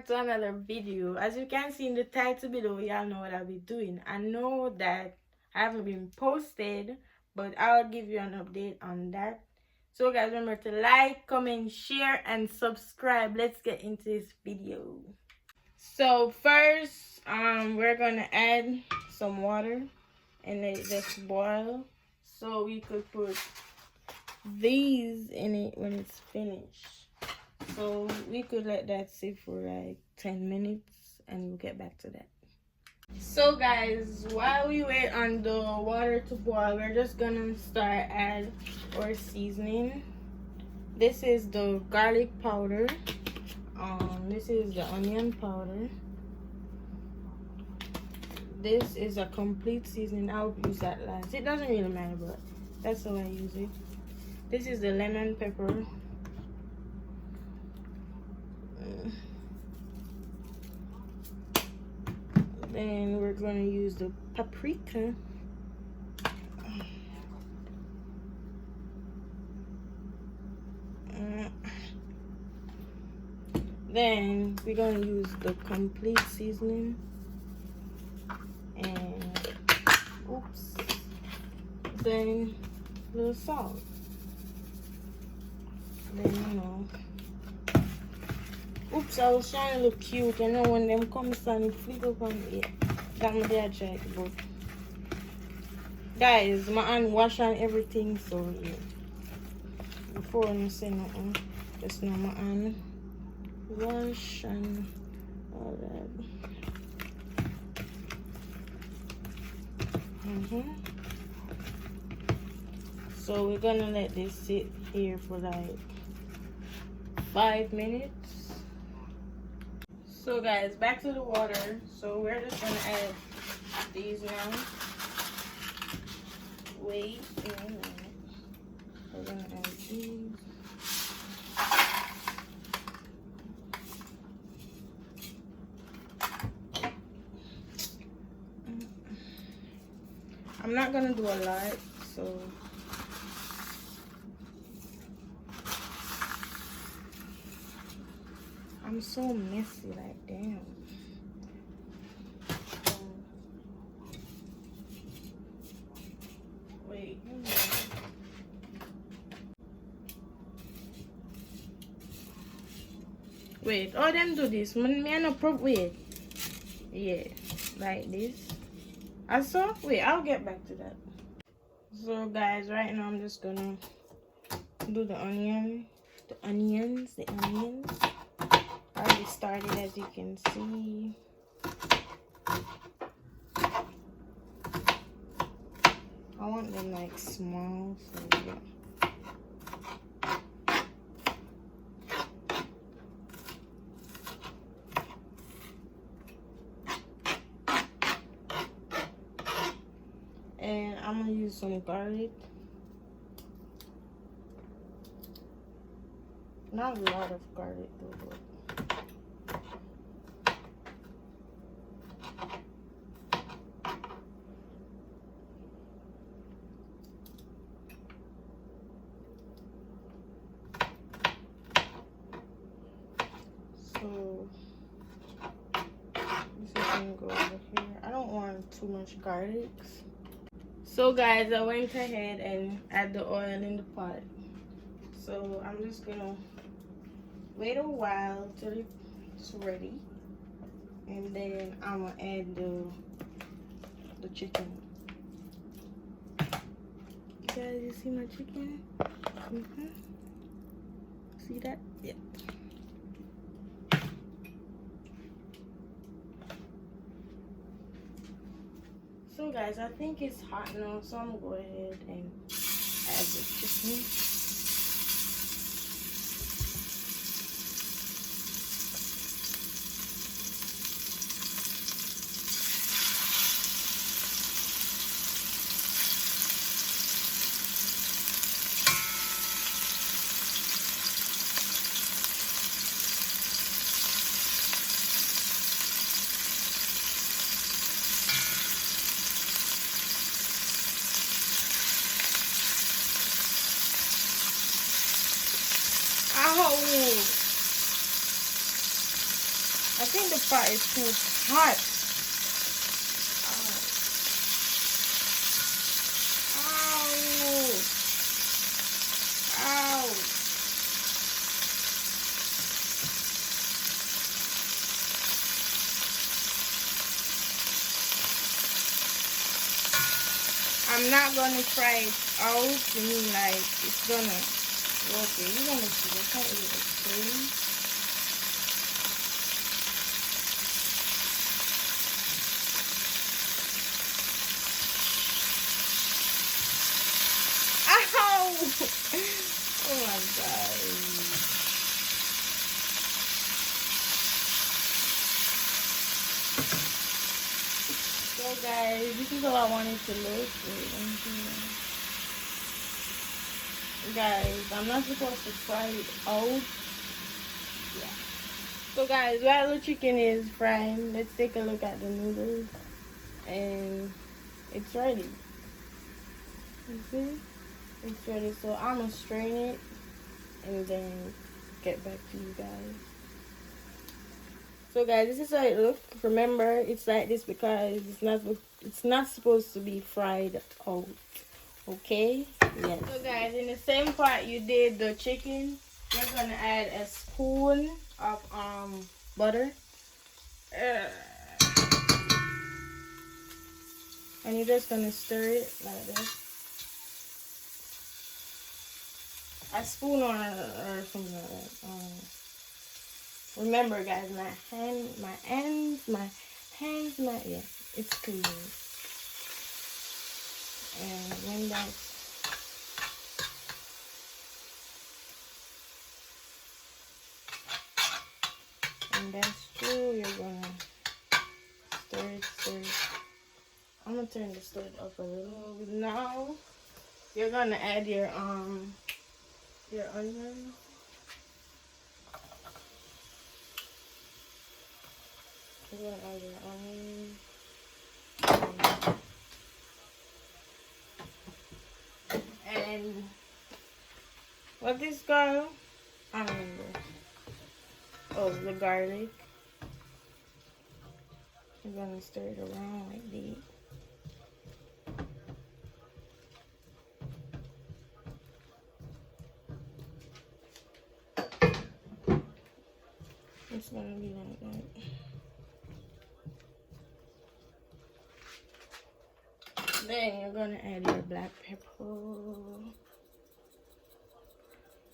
to another video. As you can see in the title below, y'all know what I'll be doing. I know that I haven't been posted, but I'll give you an update on that. So guys, remember to like, comment, share, and subscribe. Let's get into this video. So first, we're gonna add some water and let it just boil. So we could put these in it when it's finished. So we could let that sit for like 10 minutes and we'll get back to that. So guys, while we wait on the water to boil, we're just gonna start add our seasoning. This is the garlic powder. This is the onion powder. This is a complete seasoning. I'll use that last. It doesn't really matter, but that's how I use it. This is the lemon pepper. Then we're going to use the paprika. Then we're going to use the complete seasoning. And, oops. Then a little salt. Then, you know. Oops, I was trying to look cute. You know, when them come and flip up on it. That my dad tried to book. Guys, my hand wash and everything, so yeah. Before I say nothing, just know my hand wash and all that. So we're gonna let this sit here for like 5 minutes. So guys, back to the water. So we're just gonna add these now. Wait a minute. We're gonna add these. I'm not gonna do a lot, so I'm so messy, like damn. Wait. Wait, oh them do this. Me I no wait. Yeah, like this. I saw. Wait, I'll get back to that. So guys, right now I'm just gonna do the onions. I already started, as you can see. I want them like small, so yeah. And I'm gonna use some garlic. Not a lot of garlic though, but so this is gonna go over here. I don't want too much garlic. So guys, I went ahead and add the oil in the pot. So I'm just gonna wait a while till it's ready, and then I'm gonna add the chicken. You guys, you see my chicken? See that? Yeah. So guys, I think it's hot now, so I'm gonna go ahead and add the chicken. I think the pot is too hot. Ow. Ow. I'm not gonna fry it out to me like it's gonna okay, you're gonna see that's how it is. Ow! Oh my god. So guys, this is all I wanted to look. Guys, I'm not supposed to fry it out. Yeah. So guys, while the chicken is frying, let's take a look at the noodles. And it's ready. You see? It's ready. So I'm gonna strain it and then get back to you guys. So guys, this is how it looks. Remember, it's like this because it's not supposed to be fried out. Okay? Yes. So guys, in the same pot you did the chicken, you're gonna add a spoon of butter. And you're just gonna stir it like this. A spoon or something like that. Remember guys, my hands, yeah, it's clean. And when that's true, you're gonna stir it. I'm gonna turn the stove up a little. Now you're gonna add your onion. You're gonna add your onion. And what this called? I don't remember. Oh, the garlic. You're gonna stir it around like this. It's gonna be like that. Then you're gonna add your black pepper.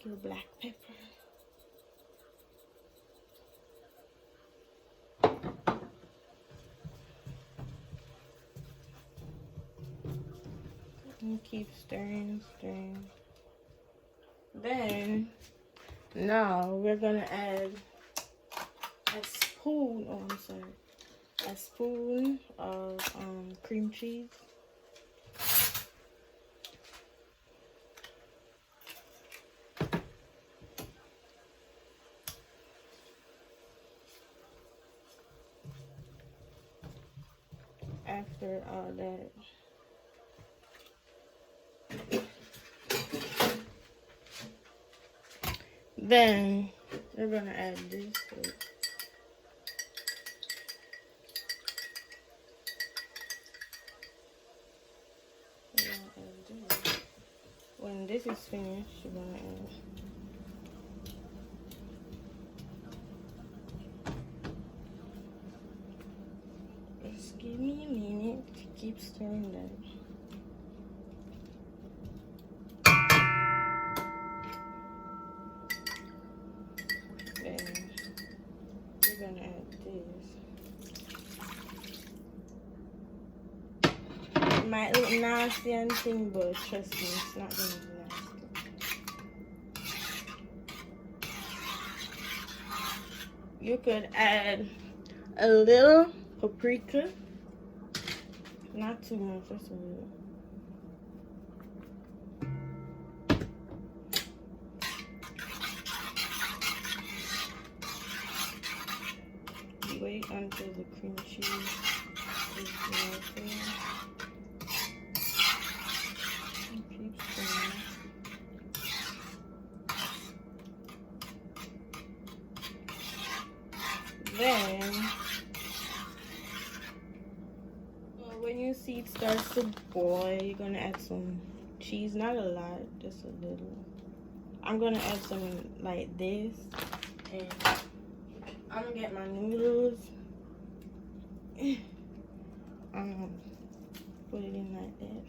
Your black pepper. And keep stirring. Then now we're gonna add a spoon. Oh, I'm sorry. A spoon of cream cheese. After all that, then we're gonna add this to it. When this is finished, you're gonna add. Just give me a minute to keep stirring that. Then we're gonna add this. It might look nasty and thing, but trust me, it's not gonna be nasty. You could add a little paprika, not too much, just a little. Wait until the cream cheese is melting. And keep stirring. Then, when you see it starts to boil, you're gonna add some cheese, not a lot, just a little. I'm gonna add some like this, and I'm gonna get my noodles. I'm gonna put it in like that.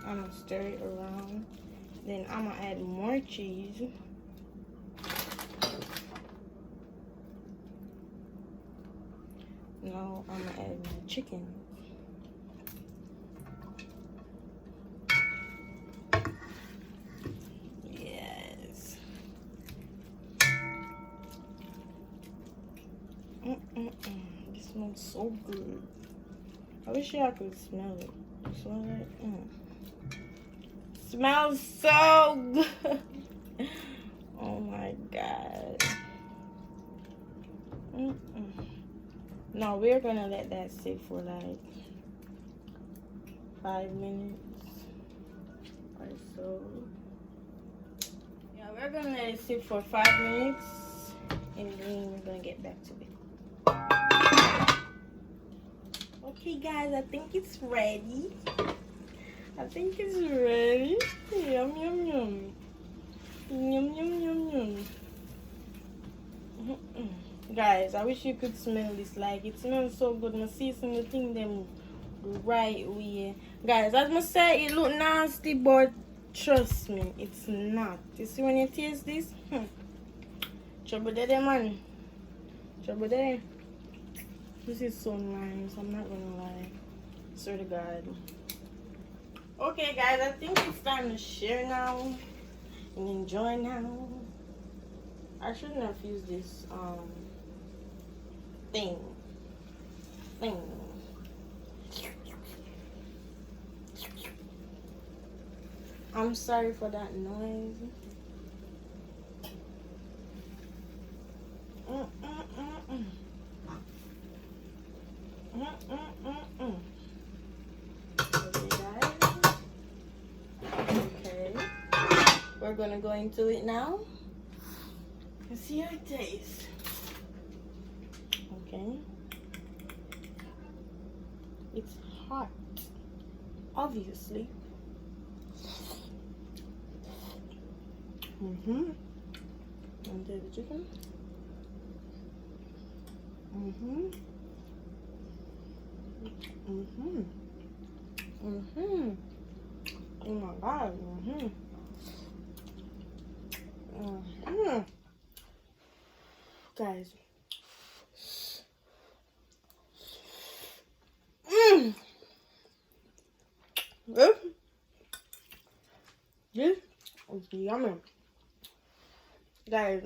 I'm gonna stir it around. Then I'm gonna add more cheese. Now I'm gonna add my chicken. Yes. This smells so good. I wish y'all could smell it. Smell it? Smells so good. Oh my god. Now we're gonna let that sit for like 5 minutes or so. Yeah, we're gonna let it sit for 5 minutes, and then we're gonna get back to it. Okay guys, I think it's ready. Yum, yum, yum. Yum, yum, yum, yum. Guys, I wish you could smell this. Like, it smells so good. I see some of the thing them right way. Guys, as I say, it look nasty, but trust me, it's not. You see when you taste this? Trouble there, man. Trouble there. This is so nice. I'm not gonna lie. Swear to God. Okay, guys, I think it's time to share now and enjoy now. I shouldn't have used this thing. I'm sorry for that noise. Okay, we're gonna go into it now and see how it tastes. Okay, it's hot, obviously. And the chicken. Oh my God. Guys. This is yummy. Guys,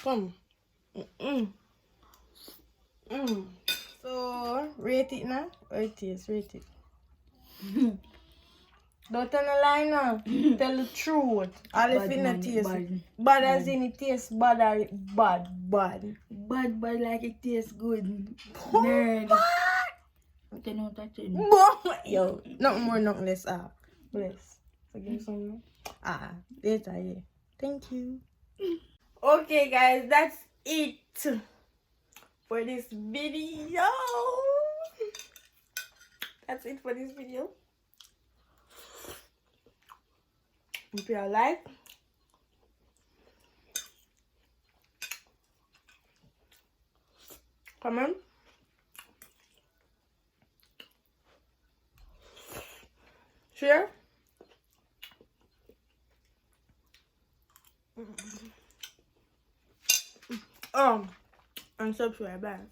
come. So, rate it now. Rate it. Don't tell a lie now. Tell the truth. All if it not taste bad as in it tastes bad or bad. Bad like it tastes good. Nerd. Yo, nothing more, nothing less. Bless. So give me some more. Later, yeah. Thank you. Okay, guys, that's it for this video. That's it for this video. If you like, comment, share, and subscribe. Bye.